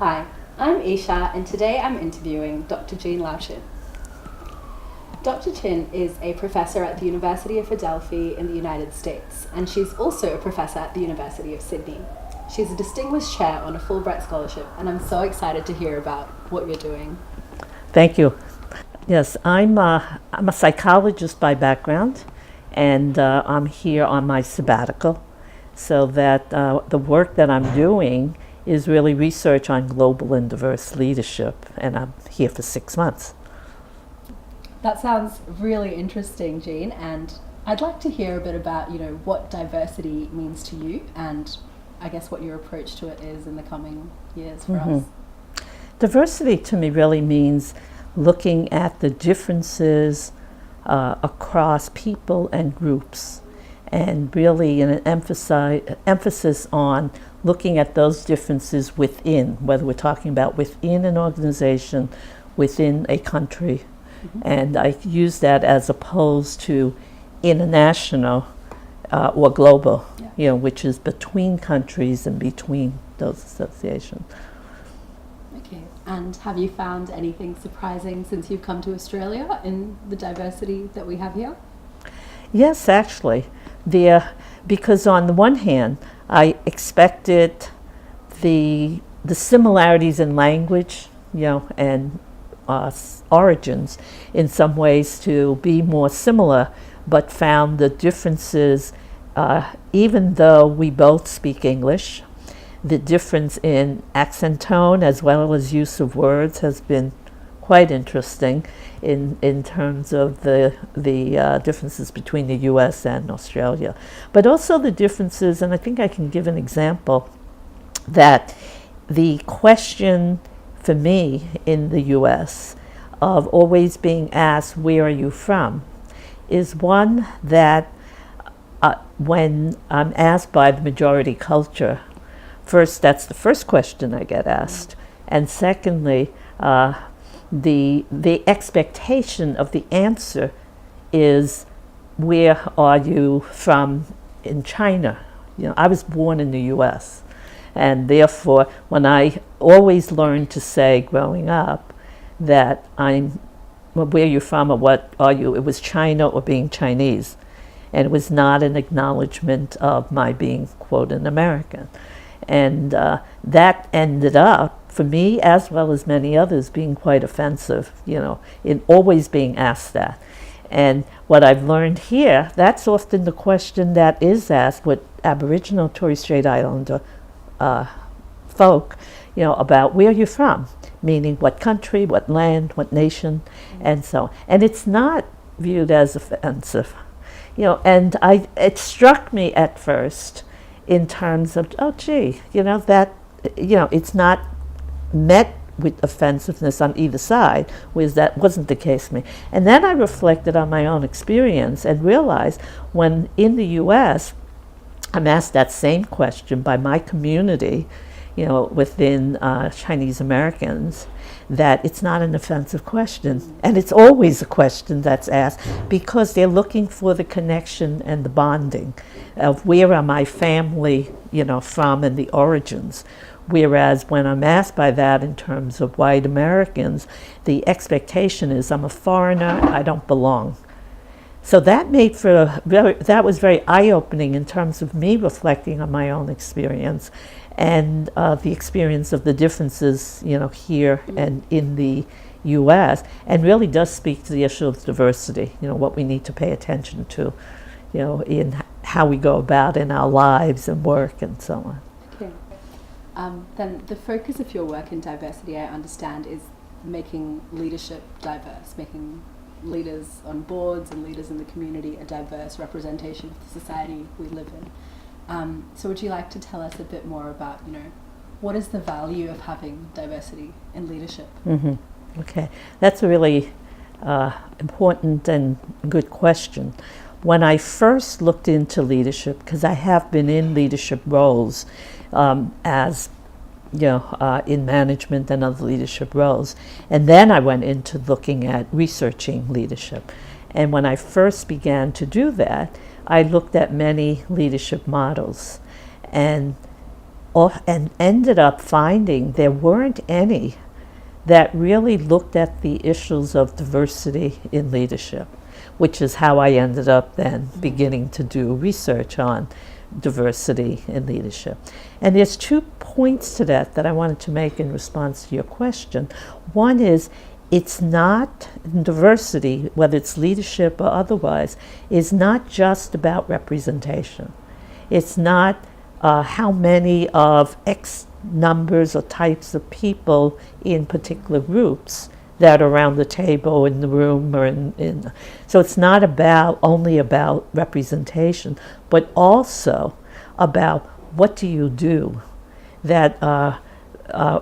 Hi, I'm Isha, and today I'm interviewing Dr. Jean Lao Chin. Dr. Chin is a professor at the University of Adelphi in the United States, and she's also a professor at the University of Sydney. She's a distinguished chair on a Fulbright scholarship, and I'm so excited to hear about what you're doing. Thank you. Yes, I'm a psychologist by background, and I'm here on my sabbatical, so that the work that I'm doing is really research on global and diverse leadership, and I'm here for 6 months. That sounds really interesting, Jean, and I'd like to hear a bit about, what diversity means to you, and I guess what your approach to it is in the coming years for us. Diversity to me really means looking at the differences across people and groups, and really an emphasis on looking at those differences within, whether we're talking about within an organization, within a country. And I use that as opposed to international or global, which is between countries and between those associations. Okay, and have you found anything surprising since you've come to Australia in the diversity that we have here? Yes, actually. Because on the one hand, I expected the similarities in language, and origins in some ways to be more similar, but found the differences, even though we both speak English, the difference in accent tone as well as use of words has been quite interesting in terms of the differences between the US and Australia. But also the differences, and I think I can give an example, that the question for me in the US of always being asked, where are you from, is one that when I'm asked by the majority culture, first, that's the first question I get asked. And secondly, the expectation of the answer is, where are you from in China? I was born in the US. And therefore, when I always learned to say growing up that where you're from or what are you, it was China or being Chinese. And it was not an acknowledgement of my being, quote, an American. And that ended up, for me as well as many others, being quite offensive, in always being asked that. And what I've learned here, that's often the question that is asked with Aboriginal Torres Strait Islander folk, about where you're from, meaning what country, what land, what nation, and so on. And it's not viewed as offensive, and it struck me at first in terms of, oh gee, that, it's not met with offensiveness on either side, whereas that wasn't the case for me. And then I reflected on my own experience and realized when in the US, I'm asked that same question by my community, within Chinese Americans, that it's not an offensive question. And it's always a question that's asked because they're looking for the connection and the bonding of where are my family, from and the origins. Whereas when I'm asked by that in terms of white Americans, the expectation is I'm a foreigner, I don't belong. So that that was very eye-opening in terms of me reflecting on my own experience and the experience of the differences, here and in the U.S., and really does speak to the issue of diversity, what we need to pay attention to, in how we go about in our lives and work and so on. Okay. Then the focus of your work in diversity, I understand, is making leadership diverse, making leaders on boards and leaders in the community a diverse representation of the society we live in. So would you like to tell us a bit more about, what is the value of having diversity in leadership? Okay, that's a really important and good question. When I first looked into leadership, because I have been in leadership roles as in management and other leadership roles. And then I went into looking at researching leadership. And when I first began to do that, I looked at many leadership models. And and ended up finding there weren't any that really looked at the issues of diversity in leadership, which is how I ended up then beginning to do research on diversity in leadership. And there's 2 points to that I wanted to make in response to your question. One is, it's not diversity, whether it's leadership or otherwise, is not just about representation. It's not how many of X numbers or types of people in particular groups that are around the table, in the room, or in. So it's not only about representation, but also about what do you do that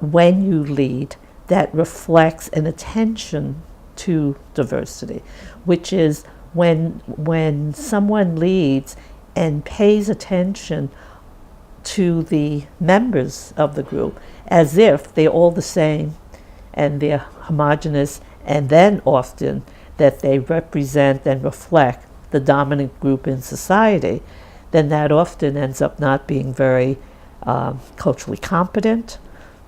when you lead, that reflects an attention to diversity, which is when someone leads and pays attention to the members of the group as if they're all the same and they're homogenous, and then often that they represent and reflect the dominant group in society, then that often ends up not being very culturally competent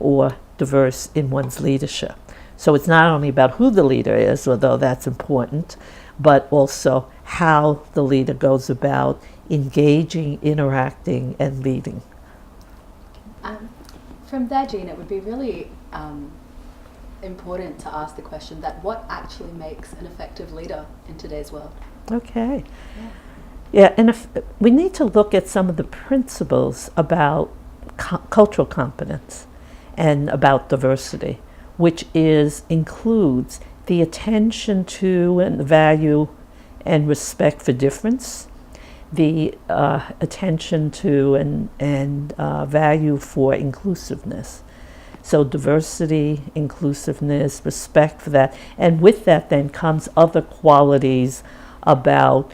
or diverse in one's leadership. So it's not only about who the leader is, although that's important, but also how the leader goes about engaging, interacting, and leading. From there, Jean, it would be really important to ask the question that what actually makes an effective leader in today's world? Okay. Yeah, and if we need to look at some of the principles about cultural competence and about diversity, which includes the attention to and the value and respect for difference, the attention to and value for inclusiveness. So diversity, inclusiveness, respect for that. And with that then comes other qualities about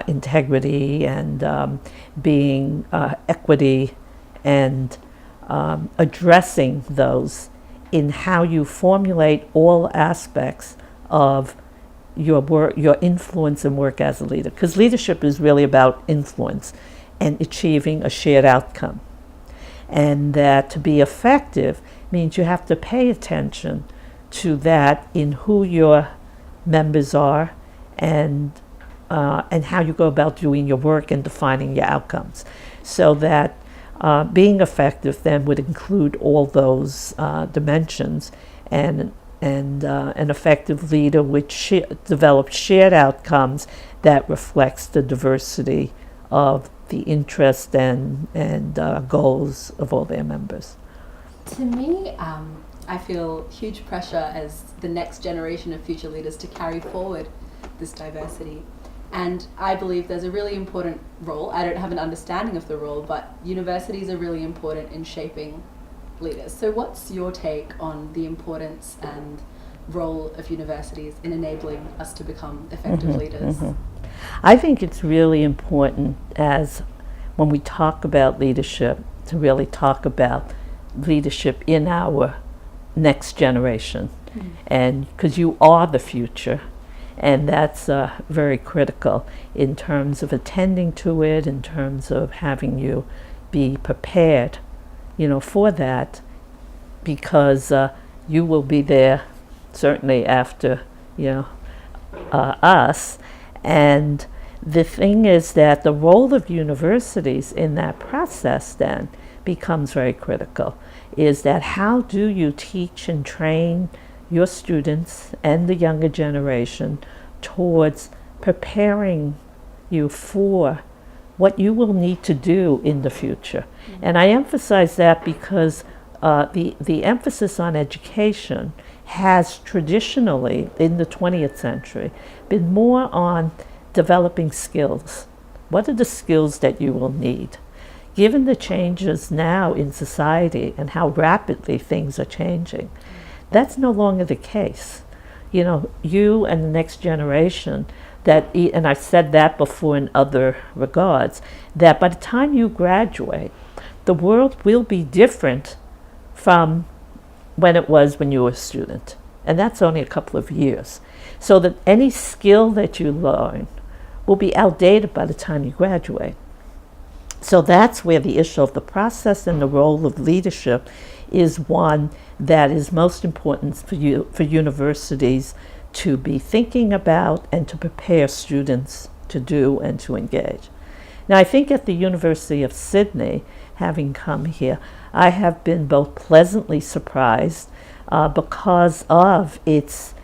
integrity and being equity and addressing those in how you formulate all aspects of your work, your influence and work as a leader. Because leadership is really about influence and achieving a shared outcome. And that to be effective means you have to pay attention to that in who your members are and how you go about doing your work and defining your outcomes. So that being effective then would include all those dimensions, and an effective leader would develop shared outcomes that reflects the diversity of the interest and goals of all their members. To me, I feel huge pressure as the next generation of future leaders to carry forward this diversity. And I believe there's a really important role. I don't have an understanding of the role, but universities are really important in shaping leaders. So what's your take on the importance and role of universities in enabling us to become effective leaders? I think it's really important, as when we talk about leadership, to really talk about leadership in our next generation. And because you are the future, and that's very critical in terms of attending to it, in terms of having you be prepared, for that, because you will be there certainly after, us. And the thing is that the role of universities in that process then becomes very critical, is that how do you teach and train your students and the younger generation towards preparing you for what you will need to do in the future. And I emphasize that because the emphasis on education has traditionally, in the 20th century, been more on developing skills. What are the skills that you will need? Given the changes now in society and how rapidly things are changing, that's no longer the case. You and the next generation, and I've said that before in other regards, that by the time you graduate, the world will be different from when it was when you were a student. And that's only a couple of years. So that any skill that you learn will be outdated by the time you graduate. So that's where the issue of the process and the role of leadership is one that is most important for universities to be thinking about and to prepare students to do and to engage. Now, I think at the University of Sydney, having come here, I have been both pleasantly surprised because of its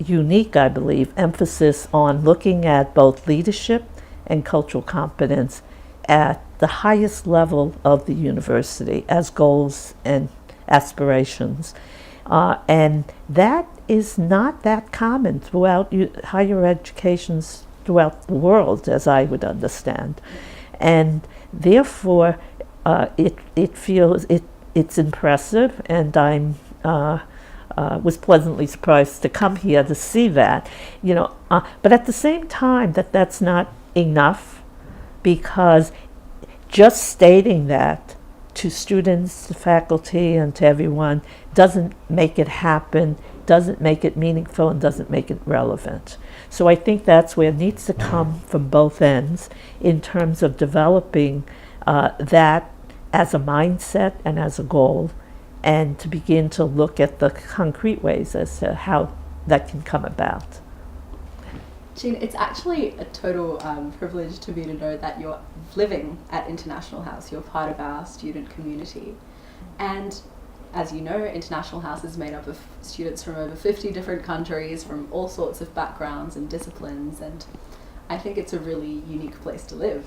unique, I believe, emphasis on looking at both leadership and cultural competence at the highest level of the university as goals and aspirations. And that is not that common throughout higher educations throughout the world, as I would understand. And therefore, it feels it's impressive, and I'm was pleasantly surprised to come here to see that, but at the same time that's not enough, because just stating that to students, to faculty, and to everyone doesn't make it happen, doesn't make it meaningful, and doesn't make it relevant. So I think that's where it needs to come from both ends in terms of developing that as a mindset and as a goal, and to begin to look at the concrete ways as to how that can come about. Jean, it's actually a total privilege to me to know that you're living at International House. You're part of our student community. And as you know, International House is made up of students from over 50 different countries, from all sorts of backgrounds and disciplines, and I think it's a really unique place to live.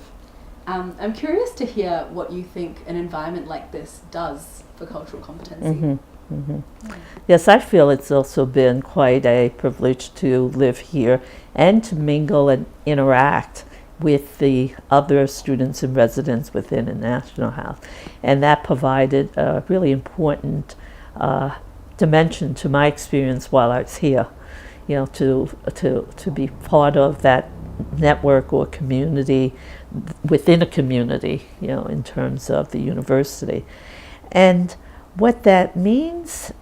I'm curious to hear what you think an environment like this does for cultural competency. Mm-hmm. Mm-hmm. Yes, I feel it's also been quite a privilege to live here and to mingle and interact with the other students and residents within International House. And that provided a really important dimension to my experience while I was here, to be part of that network or community within a community, in terms of the university. And what that means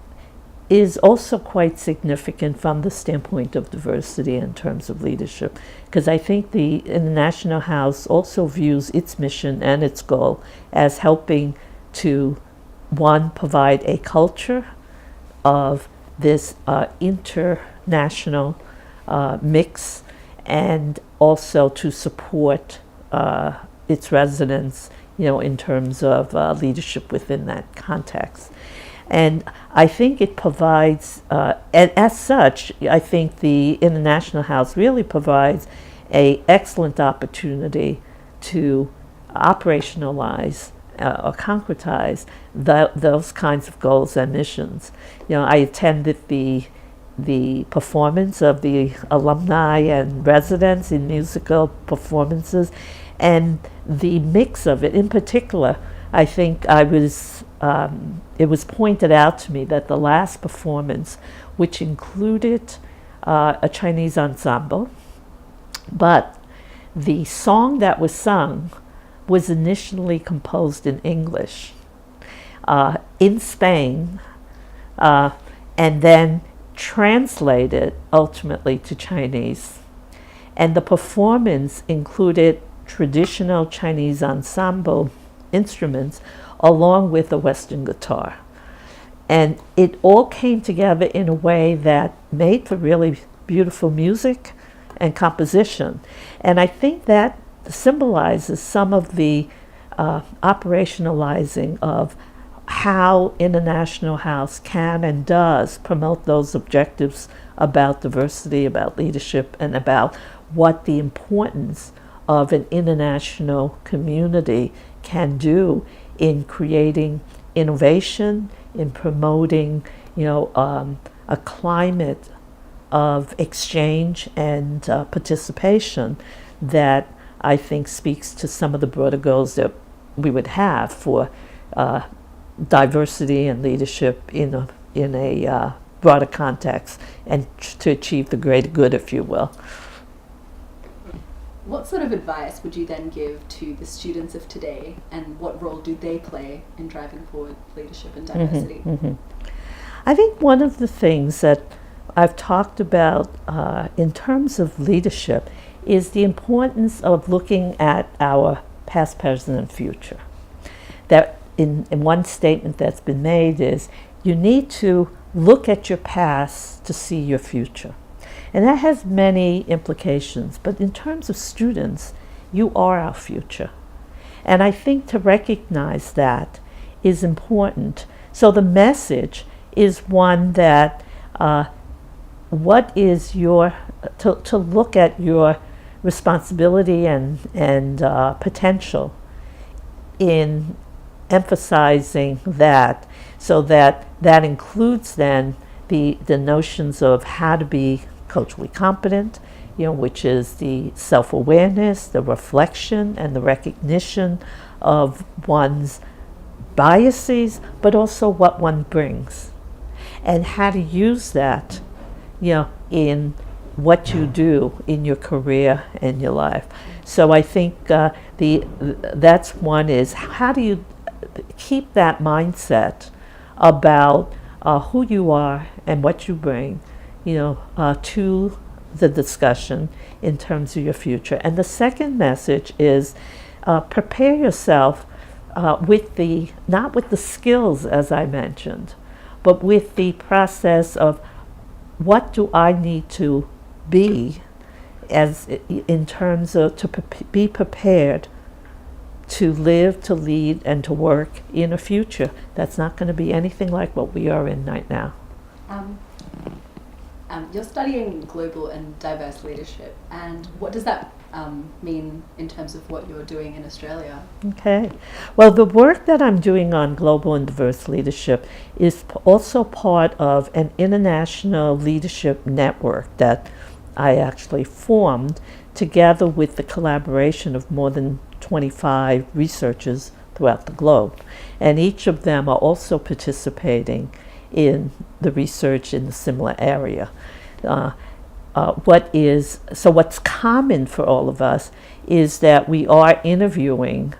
is also quite significant from the standpoint of diversity in terms of leadership, because I think the International House also views its mission and its goal as helping to, one, provide a culture of this international mix, and also to support its residents, in terms of leadership within that context. And I think it provides, and as such, I think the International House really provides an excellent opportunity to operationalize or concretize those kinds of goals and missions. I attended the performance of the alumni and residents in musical performances, and the mix of it. In particular, I think it was pointed out to me that the last performance, which included a Chinese ensemble, but the song that was sung was initially composed in English in Spain, and then translated ultimately to Chinese. And the performance included traditional Chinese ensemble instruments along with a Western guitar. And it all came together in a way that made for really beautiful music and composition. And I think that symbolizes some of the operationalizing of how International House can and does promote those objectives about diversity, about leadership, and about what the importance of an international community can do in creating innovation, in promoting, a climate of exchange and participation that I think speaks to some of the broader goals that we would have for diversity and leadership in a broader context, and to achieve the greater good, if you will. What sort of advice would you then give to the students of today, and what role do they play in driving forward leadership and diversity? Mm-hmm, mm-hmm. I think one of the things that I've talked about in terms of leadership is the importance of looking at our past, present, and future. That in one statement that's been made is you need to look at your past to see your future. And that has many implications, but in terms of students, you are our future. And I think to recognize that is important. So the message is one that what is your, to look at your responsibility and potential in emphasizing that, so that includes then the notions of how to be culturally competent, which is the self-awareness, the reflection, and the recognition of one's biases, but also what one brings, and how to use that, in what you do in your career and your life. So I think that's one is how do you keep that mindset about who you are and what you bring, to the discussion in terms of your future. And the second message is prepare yourself with not with the skills as I mentioned, but with the process of what do I need to be as in terms of to be prepared to live, to lead, and to work in a future that's not going to be anything like what we are in right now. You're studying global and diverse leadership, and what does that mean in terms of what you're doing in Australia? Okay. Well, the work that I'm doing on global and diverse leadership is also part of an international leadership network that I actually formed together with the collaboration of more than 25 researchers throughout the globe. And each of them are also participating in the research in a similar area. What's common for all of us is that we are interviewing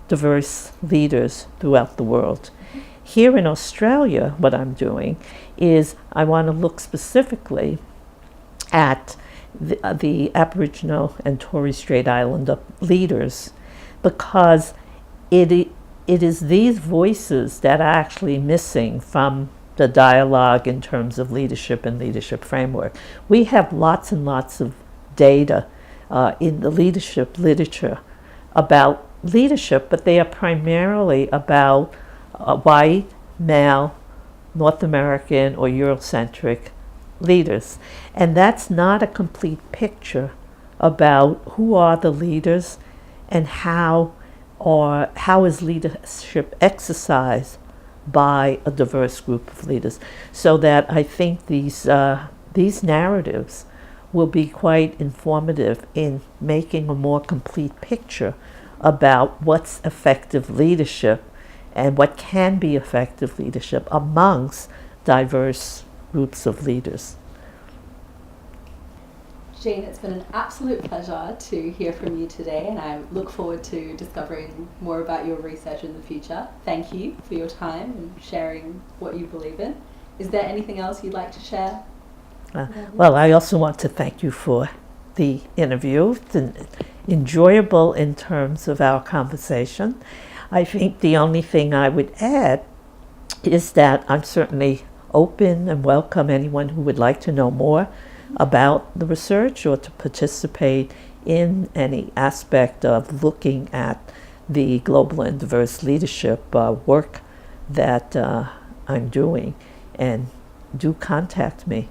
diverse leaders throughout the world. Here in Australia, what I'm doing is I want to look specifically at the Aboriginal and Torres Strait Islander leaders, because it is these voices that are actually missing from the dialogue in terms of leadership and leadership framework. We have lots and lots of data in the leadership literature about leadership, but they are primarily about white, male, North American, or Eurocentric leaders. And that's not a complete picture about who are the leaders and how is leadership exercised by a diverse group of leaders. So that I think these narratives will be quite informative in making a more complete picture about what's effective leadership and what can be effective leadership amongst diverse groups of leaders. Jean, it's been an absolute pleasure to hear from you today, and I look forward to discovering more about your research in the future. Thank you for your time and sharing what you believe in. Is there anything else you'd like to share? Well, I also want to thank you for the interview. It's been enjoyable in terms of our conversation. I think the only thing I would add is that I'm certainly open and welcome anyone who would like to know more about the research or to participate in any aspect of looking at the global and diverse leadership work that I'm doing, and do contact me.